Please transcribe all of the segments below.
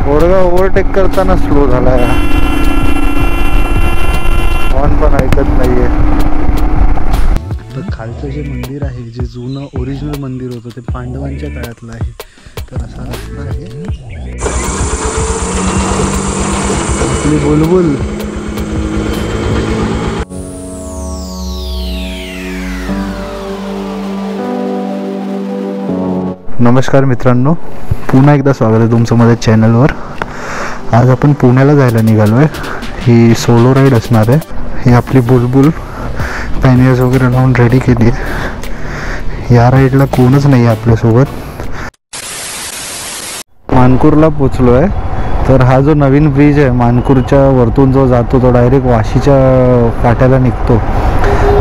पोरगा ओव्हरटेक करताना स्लो झाला, हॉर्न पण ऐकत नाहीये. तर खालचं जे मंदिर आहे, जे जुनं ओरिजिनल मंदिर होतं, ते पांडवांच्या काळातलं आहे. तर असा रस्ता आहे. आपली बुलबुल नमस्कार मित्रांनो, पुन्हा एकदा स्वागत आहे तुमचं माझ्या चॅनलवर. आज आपण पुण्याला जायला निघालो आहे. ही सोलो राईड असणार आहे. ही आपली बुलबुल पॅनियर्स वगैरे लावून रेडी केली आहे. या राईडला कोणच नाही आहे आपल्यासोबत. मानकूरला पोचलो आहे. तर हा जो नवीन ब्रिज आहे मानकूरच्या वरतून जो जातो तो डायरेक्ट वाशीच्या फाट्याला निघतो.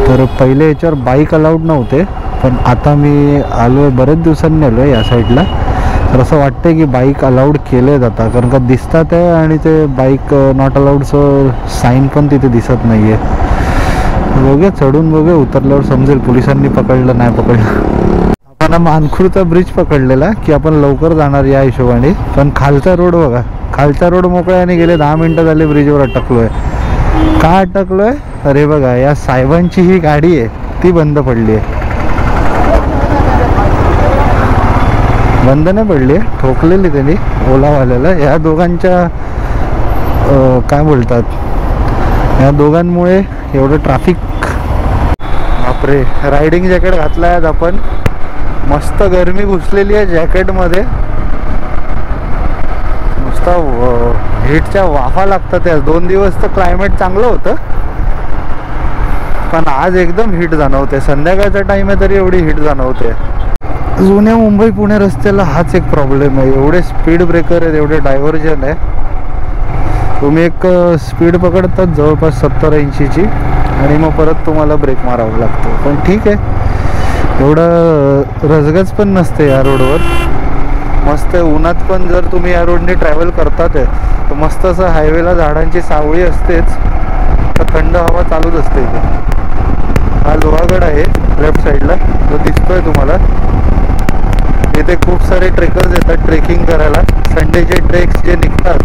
तर पहिले याच्यावर बाईक अलाउड नव्हते, पण आता मी आलो आहे, बरेच दिवसांनी आलो आहे या साईडला. तर असं वाटतं की बाईक अलाउड केले आहेत आता, कारण का दिसतात आहे आणि ते बाईक नॉट अलाउडचं साईन पण तिथे दिसत नाही आहे. बघूया, चढून बघूया, उतरल्यावर समजेल पोलिसांनी पकडलं नाही पकडलं. आपण मानखुरचा ब्रिज पकडलेला की आपण लवकर जाणार या हिशोबाने, पण खालचा रोड बघा, खालचा रोड मोकळ्याने गेले 10 मिनटं झाले ब्रिजवर अटकलो आहे. का अटकलो आहे? अरे बघा, या साहेबांची ही गाडी आहे ती बंद पडली आहे. बंद नाही पडली आहे, ठोकलेली त्यांनी ओलावाल्याला. या दोघांच्या काय बोलतात, या दोघांमुळे एवढं ट्रॅफिक. बापरे, रायडिंग जॅकेट घातला आहे आपण. मस्त गरमी घुसलेली आहे जॅकेटमध्ये. मस्त हीटच्या वाफा लागतात. या 2 दिवस तर क्लायमेट चांगलं होतं, पण आज एकदम हीट जाणवते. संध्याकाळचा टाइम आहे तरी एवढी हीट जाणवते. जुन्या मुंबई पुणे रस्त्याला हाच एक प्रॉब्लेम आहे. एवढे स्पीड ब्रेकर आहेत, एवढे डायव्हर्जन आहे. तुम्ही एक स्पीड पकडतात जवळपास 70-80ची आणि मग परत तुम्हाला ब्रेक मारावा लागतो. पण ठीक आहे, एवढं रजगज पण नसते या रोडवर. मस्त उन्हात पण जर तुम्ही या रोडने ट्रॅव्हल करतात आहे तर मस्त असं हायवेला झाडांची सावळी असतेच, तर थंड हवा चालूच असते इथे. हा लोहागड आहे लेफ्ट साईडला, जो दिसतोय तुम्हाला. इथे खूप सारे ट्रेकर्स येतात ट्रेकिंग करायला. संडेचे ट्रेक्स जे निघतात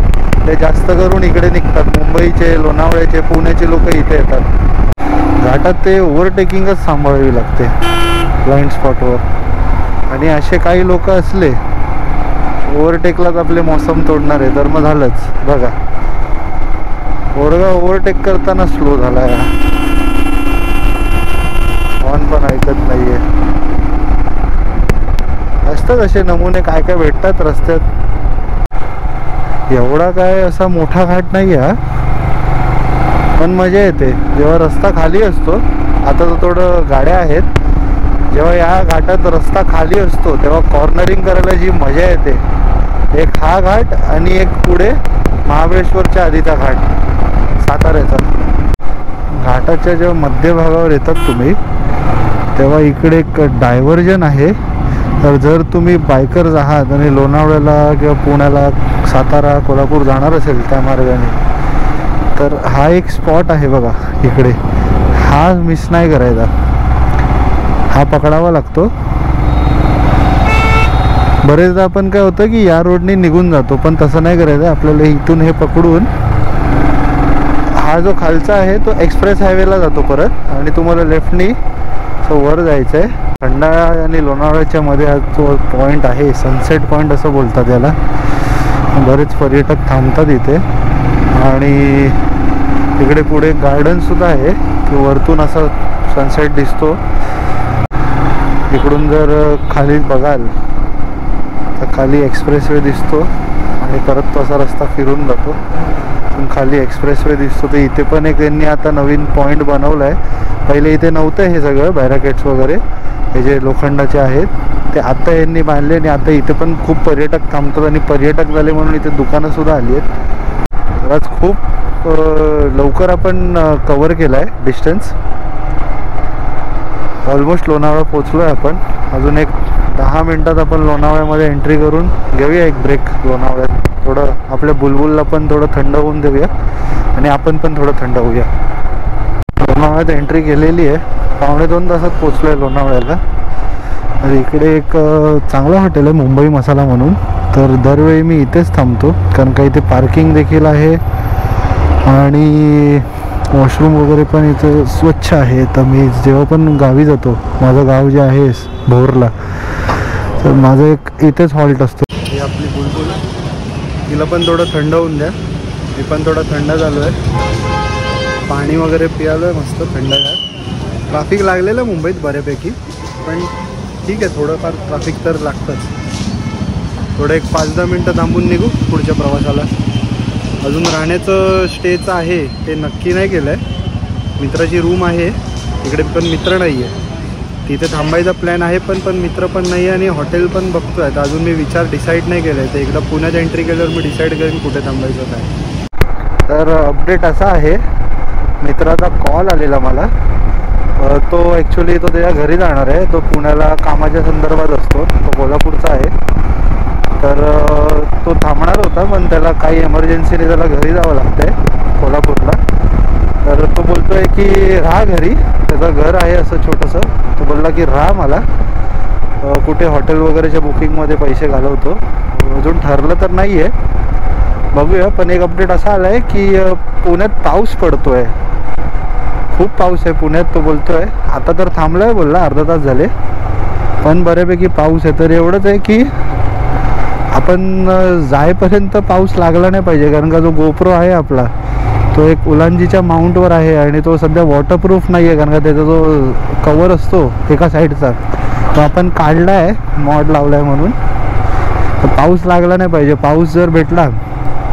ते जास्त करून इकडे निघतात. मुंबईचे, लोणावळ्याचे, पुण्याचे लोक इथे येतात. घाटात ते ओव्हरटेकिंगच सांभाळावी लागते ब्लाइंड स्पॉटवर. आणि असे काही लोक असले ओव्हरटेकलाच आपले मौसम तोडणार आहे तर मग झालंच. बघा, पोरगा ओव्हरटेक करताना स्लो झाला आहे, हॉर्न पण ऐकत नाहीये. असतात असे नमुने, काय काय भेटतात रस्त्यात. एवढा काय असा मोठा घाट नाही आहे, पण मजा येते जेव्हा रस्ता खाली असतो. आता तर थोडं गाड्या आहेत. जेव्हा या घाटात रस्ता खाली असतो तेव्हा कॉर्नरिंग करायला जी मजा येते. एक हा घाट आणि एक पुढे महाबळेश्वरच्या आधीचा घाट, साताऱ्याचा. घाटाच्या जेव्हा मध्यभागावर येतात तुम्ही तेव्हा इकडे एक डायव्हर्जन आहे. तर जर तुम्ही बायकर्स आहात आणि लोणावळ्याला किंवा पुण्याला, सातारा, कोल्हापूर जाणार असेल त्या मार्गाने, तर हा एक स्पॉट आहे बघा इकडे. हा मिस नाही करायचा, हा पकडावा लागतो. बरेचदा आपण काय होतं की या रोडने निघून जातो, पण तसं नाही करायचं. आपल्याला इथून हे पकडून, हा जो खालचा आहे तो एक्सप्रेस हायवेला जातो परत, आणि तुम्हाला लेफ्टनी वर जायचं आहे. खंडाळा आणि लोणावळ्याच्या मध्ये हा जो पॉईंट आहे, सनसेट पॉईंट असं बोलतात याला. बरेच पर्यटक थांबतात इथे. आणि इकडे पुढे गार्डनसुद्धा आहे की वरतून असा सनसेट दिसतो. इकडून जर खाली बघाल तर खाली एक्सप्रेसवे दिसतो आणि परत तो असा रस्ता फिरून जातो. खाली एक्सप्रेसवे दिसतो. तर इथे पण एक त्यांनी आता नवीन पॉईंट बनवला आहे. पहिले इथे नव्हतं हे सगळं, बॅरिकेड्स वगैरे हे जे लोखंडाचे आहेत ते आता यांनी बांधले. आणि आता इथे पण खूप पर्यटक थांबतात, आणि पर्यटक झाले म्हणून इथे दुकानंसुद्धा आली आहेत. आज खूप लवकर आपण कवर केला आहे डिस्टन्स. ऑलमोस्ट लोणावळा पोचलो आहे आपण. अजून एक 10 मिनटात आपण लोणावळ्यामध्ये एंट्री करून घेऊया एक ब्रेक लोणावळ्यात. थोडं आपल्या बुलबुलला पण थोडं थंड होऊन देऊया आणि आपण पण थोडं थंड होऊया. लोणावळ्यात एंट्री केलेली आहे. 1.5-2 तासात पोचलो आहे लोणावळ्याला. इकडे एक चांगलं हॉटेल आहे मुंबई मसाला म्हणून. तर दरवेळी मी इथेच थांबतो, कारण का इथे पार्किंग देखील आहे आणि वॉशरूम वगैरे पण इथं स्वच्छ आहे. तर मी जेव्हा पण गावी जातो, माझं गाव जे आहे भोरला, तर माझं एक इथेच हॉल्ट असतो. ही आपली बुलबुल, तिला पण थोडं थंड होऊन द्या. मी पण थोडं थंड झालो आहे, पाणी वगैरे पियालो आहे मस्त थंडगार. ट्रॅफिक लागलेलं मुंबईत बऱ्यापैकी, पण ठीक आहे, थोडंफार ट्रॅफिक तर लागतंच. थोडं एक 5-10 मिनटं थांबून निघू पुढच्या प्रवासाला. अजून राहण्याचं स्टेचं आहे ते नक्की नाही केलं आहे. मित्राची रूम आहे तिकडे, पण मित्र नाही आहे. तिथे थांबायचा प्लॅन आहे, पण मित्र पण नाही आहे आणि हॉटेल पण बघतो आहे. तर अजून मी विचार डिसाईड नाही केला आहे. तर एकदा पुण्यात एंट्री केल्यावर मी डिसाईड करेन कुठे थांबायचं काय. तर अपडेट असा आहे, मित्राचा कॉल आलेला मला. तो ॲक्च्युली तो त्याच्या घरी जाणार आहे. तो पुण्याला कामाच्या संदर्भात असतो, तो कोल्हापूरचा आहे. तर तो थांबणार होता, पण त्याला काही एमर्जन्सीने त्याला घरी जावं लागतं आहे कोल्हापूरला. तर तो बोलतो आहे की राहा घरी, त्याचं घर आहे असं छोटंसं. तो बोलला की राहा, मला कुठे हॉटेल वगैरेच्या बुकिंगमध्ये पैसे घालवतो. अजून ठरलं तर नाही आहे, बघूया. पण एक अपडेट असा आला आहे की पुण्यात पाऊस पडतो आहे, खूप पाऊस आहे पुण्यात. तो बोलतो आहे आता तर थांबला आहे, बोलला अर्धा तास झाले, पण बऱ्यापैकी पाऊस आहे. तर एवढंच आहे की आपण जायपर्यंत पाऊस लागला नाही पाहिजे, कारण का जो गोप्रो आहे आपला, तो एक उलांजीच्या माउंटवर आहे आणि तो सध्या वॉटरप्रूफ नाही आहे, कारण का त्याचा जो कवर असतो एका साईडचा तो आपण काढला आहे, मॉड लावला आहे म्हणून. तर पाऊस लागला नाही पाहिजे. पाऊस जर भेटला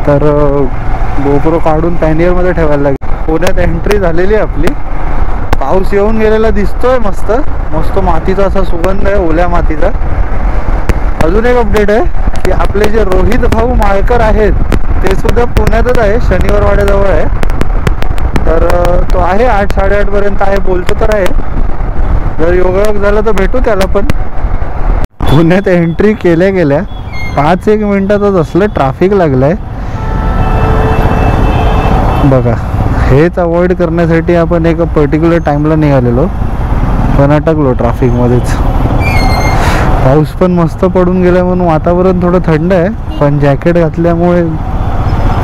तर गोप्रो काढून पॅनियरमध्ये ठेवायला लागेल. पुण्यात एंट्री झालेली आहे आपली. पाऊस येऊन गेलेला दिसतोय, मस्त मस्त मातीचा असा सुगंध आहे, ओल्या मातीचा. अजून एक अपडेट आहे की आपले जे रोहित भाऊ माळकर आहेत ते सुद्धा पुण्यातच आहे, शनिवार वाड्याजवळ आहे. तर तो आहे 8-8:30 पर्यंत आहे, बोलतो तर आहे. जर योगायोग झाला तर भेटू त्याला पण. पुण्यात एंट्री केल्या गेल्या 5-1 मिनिटातच असलं ट्रॅफिक लागलं आहे बघा. हेच अवॉइड करण्यासाठी आपण एका पर्टिक्युलर टाईमला निघालेलो, पण अटकलो ट्रॅफिकमध्येच. पाऊस पण मस्त पडून गेला म्हणून वातावरण थोडं थंड आहे, पण जॅकेट घातल्यामुळे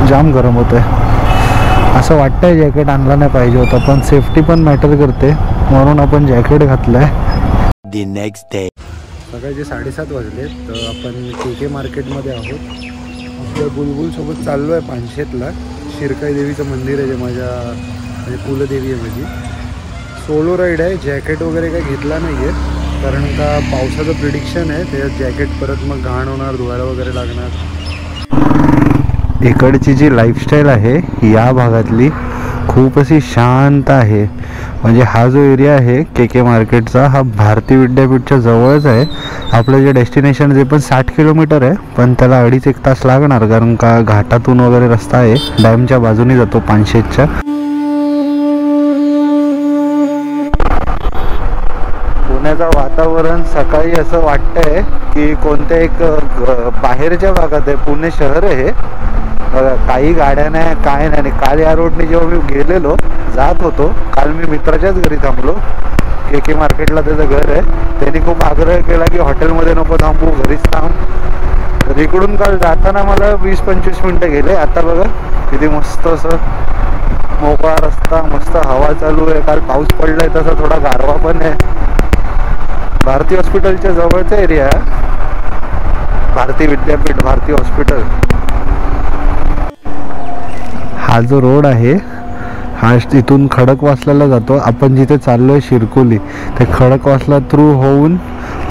जाम गरम होतं आहे. असं वाटतंय जॅकेट आणला नाही पाहिजे होता, पण सेफ्टी पण मॅटर करते म्हणून आपण जॅकेट घातलं आहे. द नेक्स्ट डे सकाळचे 7:30 वाजले. तर आपण KK मार्केटमध्ये आहोत. आपल्या बुलबुलसोबत चाललो आहे पानशेतला. शिरकाई देवीचं मंदिर आहे, जे माझ्या म्हणजे कुलदेवी आहे माझी. सोलो राईड आहे. जॅकेट वगैरे काही घेतला नाही आहे, कारण का पावसाचं प्रिडिक्शन आहे. त्याच्यात जॅकेट परत मग घाण होणार, धुवायला वगैरे लागणार. इकडची जी लाईफस्टाईल आहे या भागातली खूप अशी शांत आहे. म्हणजे हा जो एरिया आहे KK मार्केटचा, हा भारती विद्यापीठच्या जवळच आहे. आपलं जे डेस्टिनेशन जे पण 60 किलोमीटर आहे, पण त्याला 2.5-1 तास लागणार, कारण का घाटातून वगैरे रस्ता आहे. डॅमच्या बाजूने जातो पानशेतच्या. पुण्याचं वातावरण सकाळी असं वाटतंय की कोणत्या एक बाहेरच्या भागात आहे. पुणे शहर आहे बघा, काही गाड्या नाही काय नाही. काल या रोडने जेव्हा मी गेलेलो जात होतो, काल मी मित्राच्याच घरी थांबलो. KK मार्केटला त्याचं घर आहे. त्यांनी खूप आग्रह केला की हॉटेलमध्ये नको थांबू, घरीच थांब. तर इकडून काल जाताना मला 20-25 मिनटं गेले. आता बघा किती मस्त असं मोकळा रस्ता, मस्त हवा चालू आहे. काल पाऊस पडलाय तसा थोडा गारवा पण आहे. भारती हॉस्पिटलच्या जवळचा एरिया आहे, भारती विद्यापीठ, भारती हॉस्पिटल. हा जो रोड आहे हा इथून खडकवासला जातो. आपण जिथे चाललो आहे शिरकोली, ते खडकवासला थ्रू होऊन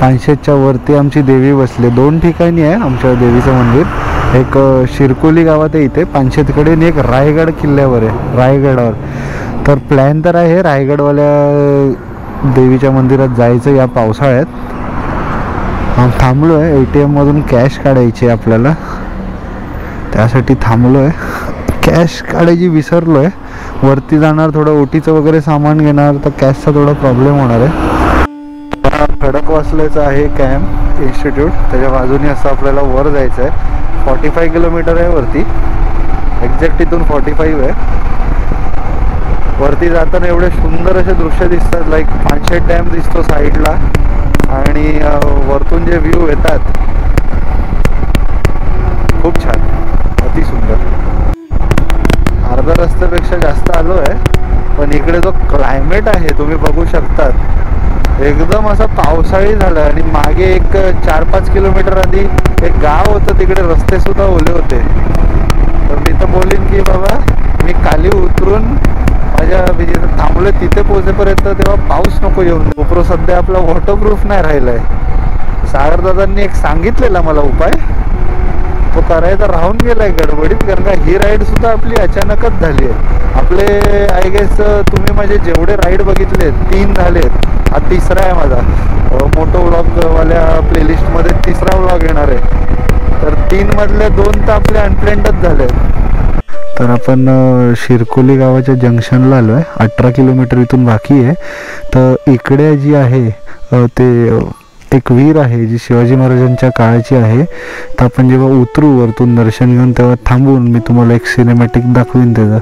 पानशेतच्या वरती आमची देवी बसली. 2 ठिकाणी आहे आमच्या देवीचं मंदिर. एक शिरकोली गावात आहे इथे पानशेतकडे, आणि एक रायगड किल्ल्यावर आहे, रायगडावर. तर प्लॅन तर आहे रायगडवाल्या देवीच्या मंदिरात जायचं या पावसाळ्यात. थांबलो आहे, ATM मधून कॅश काढायची आहे आपल्याला, त्यासाठी थांबलो आहे. कॅश काढायची विसरलो आहे. वरती जाणार, थोडं ओटीचं वगैरे सामान घेणार, तर कॅशचा थोडा प्रॉब्लेम होणार आहे. खडकवासल्याचं आहे कॅम्प इन्स्टिट्यूट, त्याच्या बाजूने असं आपल्याला वर जायचं आहे. 45 किलोमीटर आहे वरती, एक्झॅक्ट इथून 45 आहे. वरती जाताना एवढे सुंदर असे दृश्य दिसतात, लाईक पानशेत डॅम दिसतो साईडला, आणि वरतून जे व्ह्यू येतात रस्त्यापेक्षा जास्त आलो आहे, पण इकडे जो क्लायमेट आहे तुम्ही बघू शकतात, एकदम असं पावसाळी झालं. आणि मागे एक 4-5 किलोमीटर आधी एक गाव होतं, तिकडे रस्ते सुद्धा ओले होते. तर मी तर बोलीन की बाबा मी खाली उतरून माझ्या जिथे थांबलोय तिथे पोहोचेपर्यंत तेव्हा पाऊस नको येऊन. गोप्रो सध्या आपला वॉटरप्रूफ नाही राहिलाय. सागरदादांनी एक सांगितलेला मला उपाय, तो करायचा राहून गेलाय गडबडीत, कारण का ही राईड सुद्धा आपली अचानकच झाली आहे. आपले आय गेस तुम्ही माझे जेवढे राईड बघितले 3 झालेत, हा तिसरा आहे माझा. मोटो व्लॉगवाल्या प्लेलिस्टमध्ये तिसरा व्लॉग येणार आहे. तर 3 मधले 2 तर आपले अनप्लॅन्डच झाले. तर आपण शिरकोली गावाच्या जंक्शनला आलो आहे. 18 किलोमीटर इथून बाकी आहे. तर इकडे जी आहे ते एक विहीर आहे जी शिवाजी महाराजांच्या काळाची आहे. तर आपण जेव्हा उतरू वरतून दर्शन घेऊन तेव्हा थांबून मी तुम्हाला एक सिनेमॅटिक दाखवीन त्याचं.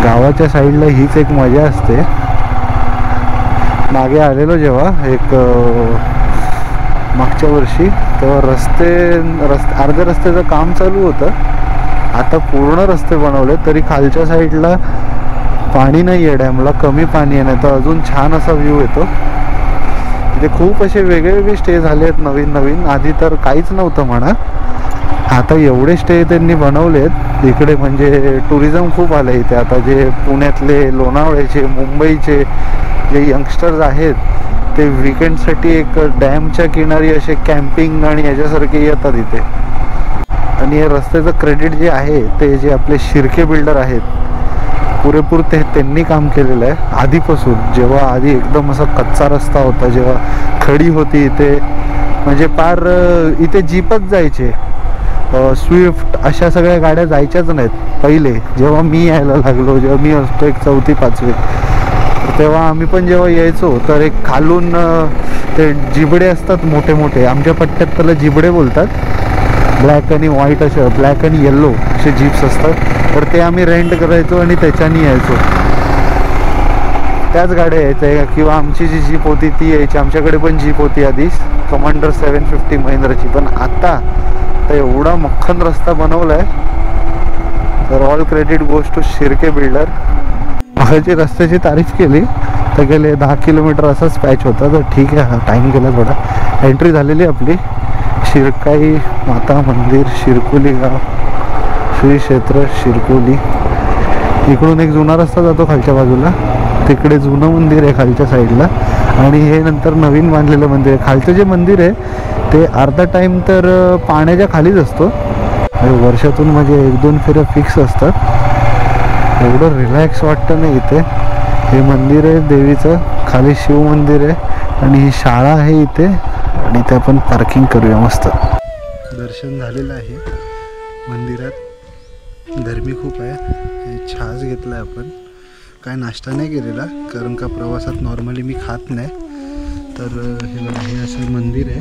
गावाच्या साईडला हीच एक मजा असते. मागे आलेलो जेव्हा एक मागच्या वर्षी, तेव्हा रस्ते अर्ध्या रस्त्याचं काम चालू होतं. आता पूर्ण रस्ते बनवले, तरी खालच्या साईडला पाणी नाही आहे डॅमला, कमी पाणी आहे. नाही तर अजून छान असा व्ह्यू येतो. इथे खूप असे वेगळे वेगळे स्टे झाले आहेत नवीन नवीन. आधी तर काहीच नव्हतं म्हणा, आता एवढे स्टे त्यांनी बनवलेत इकडे. म्हणजे टुरिझम खूप आलं इथे आता. जे पुण्यातले, लोणावळ्याचे, मुंबईचे जे यंगस्टर्स आहेत ते विकेंडसाठी एक डॅमच्या किनारी असे कॅम्पिंग आणि याच्यासारखे येतात इथे. आणि हे रस्त्याचं क्रेडिट जे आहे ते जे आपले शिर्के बिल्डर आहेत, पुरेपूर त्यांनी काम केलेलं आहे आधीपासून. जेव्हा आधी एकदम असा कच्चा रस्ता होता, जेव्हा खडी होती इथे, म्हणजे पार इथे जीपच जायचे, स्विफ्ट अशा सगळ्या गाड्या जायच्याच नाहीत पहिले. जेव्हा मी यायला लागलो, जेव्हा मी असतो एक 4थी-5वी, तेव्हा आम्ही पण जेव्हा यायचो तर एक खालून ते जिबडे असतात मोठे मोठे, आमच्या पट्ट्यात त्याला जिबडे बोलतात. ब्लॅक आणि व्हाईट असे, ब्लॅक आणि येल्लो असे जीप्स असतात. तर ते आम्ही रेंट करायचो आणि त्याच्यानी यायचो. त्याच गाड्या यायच्या. किंवा आमची जी जीप होती ती यायची. आमच्याकडे पण जीप होती आधी, कमांडर 750 महिंद्राची. पण आता तर एवढा मक्खन रस्ता बनवला आहे. तर all credit goes to Shirke builder. माझी रस्त्याची तारीफ केली तर गेले 10 किलोमीटर असाच पॅच होता. तर ठीक आहे, टाईम गेला थोडा. एंट्री झालेली आपली. शिरकाई माता मंदिर, शिरकोली गाव, श्री क्षेत्र शिरकोली. इकडून एक जुना रस्ता जातो खालच्या बाजूला, तिकडे जुनं मंदिर आहे खालच्या साईडला. आणि हे नंतर नवीन बांधलेलं मंदिर आहे. खालचं जे मंदिर आहे ते अर्धा टाईम तर पाण्याच्या खालीच असतो. वर्षातून म्हणजे 1-2 फेऱ्या फिक्स असतात. एवढं रिलॅक्स वाटतं नाही इथे. हे मंदिर आहे देवीचं, खाली शिव मंदिर आहे आणि ही शाळा आहे इथे. आणि इथे आपण पार्किंग करूया मस्त. दर्शन झालेलं आहे मंदिरात. गरमी खूप आहे. छास घेतला आहे आपण. काय नाश्ता नाही केलेला, कारण का प्रवासात नॉर्मली मी खात नाही. तर हे असं मंदिर आहे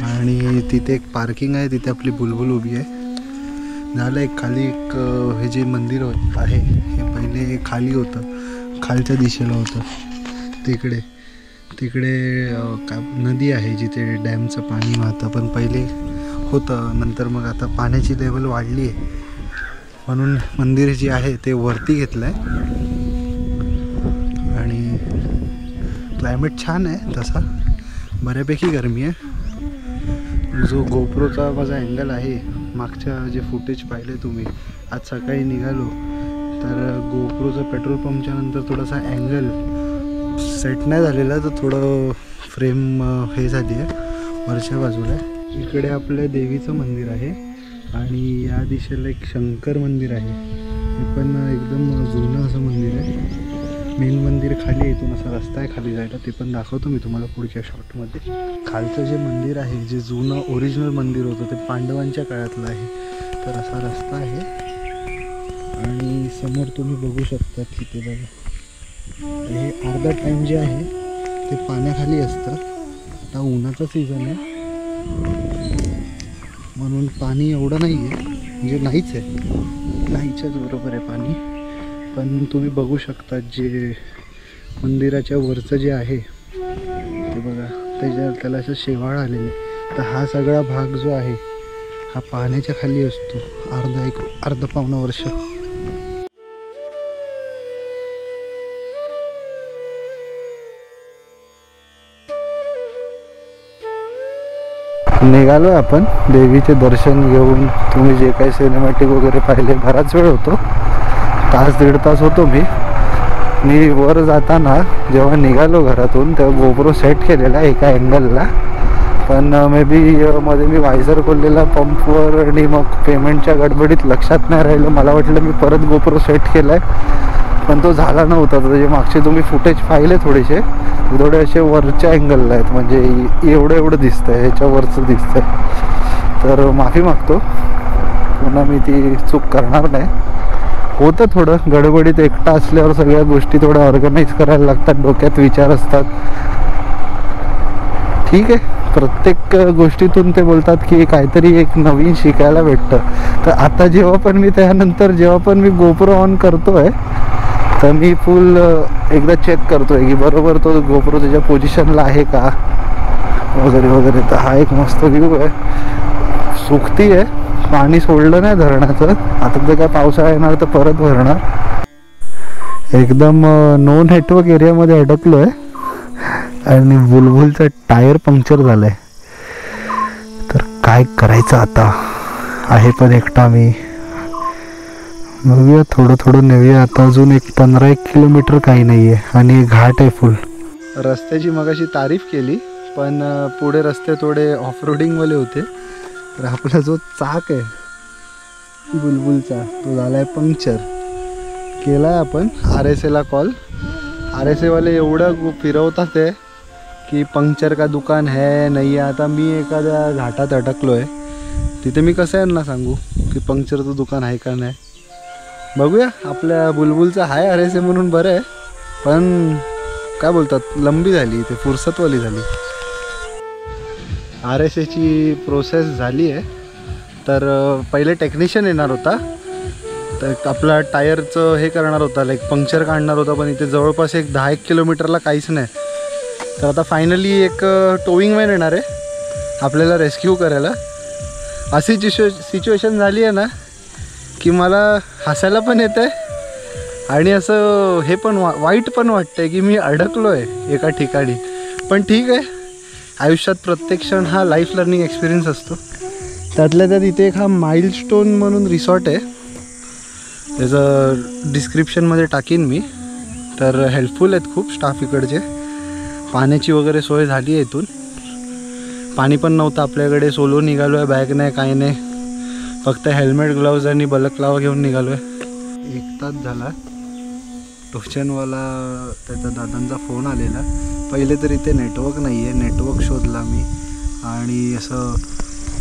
आणि तिथे एक पार्किंग आहे, तिथे आपली बुलबुल उभी आहे. झालं एक खाली एक हे जे मंदिर आहे हे पहिले खाली होतं, खालच्या दिशेला होतं. तिकडे नदी आहे जिथे डॅमचं पाणी वाहतं. पण पहिले होतं, नंतर मग आता पाण्याची लेवल वाढली आहे म्हणून मंदिर जे आहे ते वरती घेतलं आहे. आणि क्लायमेट छान आहे तसा, बऱ्यापैकी गरमी आहे. जो गोप्रोचा माझा अँगल आहे, मागच्या जे फुटेज पाहिले तुम्ही, आज सकाळी निघालो तर गोप्रोचा पेट्रोल पंपच्या नंतर थोडासा अँगल सेट नाही झालेला, तर थोडं फ्रेम हे झाली आहे वरच्या बाजूला. इकडे आपल्या देवीचं मंदिर आहे आणि या दिशेला एक शंकर मंदिर आहे. हे पण एकदम जुनं असं मंदिर आहे. मेन मंदिर खाली आहे, इथून असा रस्ता आहे खाली जायला, ते पण दाखवतो मी तुम्हाला पुढच्या शॉटमध्ये. खालचं जे मंदिर आहे, जे जुनं ओरिजिनल मंदिर होतं ते पांडवांच्या काळातलं आहे. तर असा रस्ता आहे आणि समोर तुम्ही बघू शकता की ते बघा, हे अर्धा टाईम जे आहे ते पाण्याखाली असतं. आता उन्हाचा सीझन आहे म्हणून पाणी एवढं नाही आहे, म्हणजे नाहीच आहे, नाहीच्याच बरोबर आहे पाणी. पण तुम्ही बघू शकता जे मंदिराच्या वरचं जे आहे ते बघा, त्याला असं शेवाळ आलेलं आहे. तर हा सगळा भाग जो आहे हा पाण्याच्या खाली असतो अर्ध पाऊण वर्ष. निघालो आपण देवीचे दर्शन घेऊन. तुम्ही जे काही सिनेमॅटिक वगैरे पाहिले, बराच वेळ होतो, तास दीड तास होतो मी वर जाताना. जेव्हा निघालो घरातून तेव्हा गोप्रो सेट केलेला एका अँगलला, पण मे बी मध्ये मी वायझर खोललेला पंपवर आणि मग पेमेंटच्या गडबडीत लक्षात नाही राहिलं. मला वाटलं मी परत गोप्रो सेट केला आहे, पण तो झाला नव्हता. तर जे मागचे तुम्ही फुटेज पाहिले थोडेसे असे वरच्या अँगलला आहेत, म्हणजे एवढं दिसतंय, ह्याच्यावरचं दिसतंय. तर माफी मागतो, पुन्हा मी ती चूक करणार नाही. होतं थोडं गडबडीत, एकटा असल्यावर सगळ्या गोष्टी थोड्या ऑर्गनाईज करायला लागतात, डोक्यात विचार असतात. ठीक आहे, प्रत्येक गोष्टीतून ते बोलतात की काहीतरी एक नवीन शिकायला भेटतं. तर आता जेव्हा पण मी गोप्रो ऑन करतोय, तर मी फुल एकदा चेक करतोय की बरोबर तो गोप्रो त्याच्या पोझिशनला आहे का वगैरे. तर हा एक मस्त व्ह्यू आहे, सुकती आहे, पाणी सोडलं नाही धरणाचं. आता तर काय पावसाळा येणार तर परत भरणार. एकदम नो नेटवर्क एरियामध्ये अडकलो आहे आणि बुलबुलचा टायर पंक्चर झालाय. तर काय करायचं आता, आहे पण एकटा मी. बघूया, थोडं नेऊया आता. अजून 15-1 किलोमीटर काही नाही आहे आणि घाट आहे फुल. रस्त्याची मगाशी तारीफ केली, पण पुढे रस्ते थोडे ऑफरोडिंगवाले होते. तर आपला जो चाक आहे बुलबुलचा, तो झाला आहे पंक्चर. केला आहे आपण RSAला कॉल. RSAवाले एवढं फिरवतात आहे की पंक्चर का दुकान है नाही आहे. आता मी एखाद्या घाटात अडकलो आहे, तिथे मी कसं यांना सांगू की पंक्चरचं दुकान आहे का नाही. बघूया, आपल्या बुलबुलचं आहे RSA म्हणून बरं आहे, पण काय बोलतात, लंबी झाली, ते फुरसतवाली झाली. RSAची प्रोसेस झाली आहे. तर पहिले टेक्निशियन येणार होता, तर आपला टायरचं हे करणार होता, लाईक पंक्चर काढणार होता. पण इथे जवळपास 10-1 किलोमीटरला काहीच नाही. तर आता फायनली एक टोविंग मॅन येणार आहे आपल्याला रेस्क्यू करायला. अशी सिच्युएशन झाली आहे ना की मला हसायला पण येतं आहे आणि असं हे पण वाईट पण वाटतं आहे की मी अडकलो आहे एका ठिकाणी. पण ठीक आहे, आयुष्यात प्रत्येक क्षण हा लाईफ लर्निंग एक्सपिरियन्स असतो. त्यातल्या त्यात इथे एक हा माइलस्टोन म्हणून रिसॉर्ट आहे, त्याचं डिस्क्रिप्शनमध्ये टाकीन मी. तर हेल्पफुल आहेत खूप स्टाफ इकडचे. पाण्याची वगैरे सोय झाली आहे इथून. पाणी पण नव्हतं आपल्याकडे, सोलो निघालो आहे, बॅग नाही काही नाही, फक्त हेल्मेट, ग्लव्ज आणि बलकलावा घेऊन निघालो आहे. 1 तास झाला. टोचनवाला त्याच्या दादांचा फोन आलेला. पहिले तर इथे नेटवर्क नाही आहे, नेटवर्क शोधला मी आणि असं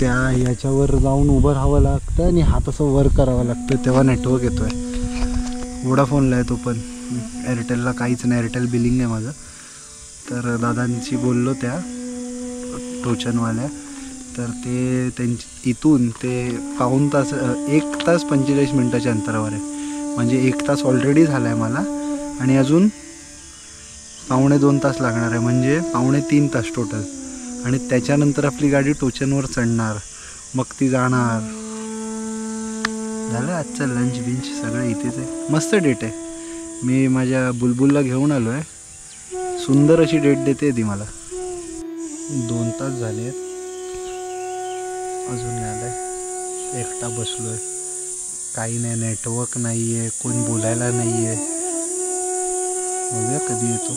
याच्यावर जाऊन उभं राहावं लागतं आणि हात असं वर करावं लागतं, तेव्हा नेटवर्क येतो आहे. वोडाफोनला आहे तो पण, एअरटेलला काहीच नाही, एअरटेल बिलिंग आहे माझं. तर दादांशी बोललो त्या टोचनवाल्या, तर ते त्यांची इथून ते 1 तास 45 मिनटाच्या अंतरावर आहे. म्हणजे 1 तास ऑलरेडी झाला आहे मला आणि अजून 2.25 तास लागणार आहे, म्हणजे 2.25 तास टोटल. आणि त्याच्यानंतर आपली गाडी टोचनवर चढणार, मग ती जाणार. झालं आजचं लंच बिंच सगळं इथेच आहे. मस्त डेट आहे. मी माझ्या बुलबुलला घेऊन आलो आहे, सुंदर अशी डेट देते ती मला. 2 तास झाले आहेत, अजून नाही आलं आहे. एकटा बसलो आहे, काही नाही, नेटवर्क नाही आहे, कोण बोलायला नाही आहे. बघूया कधी येतो.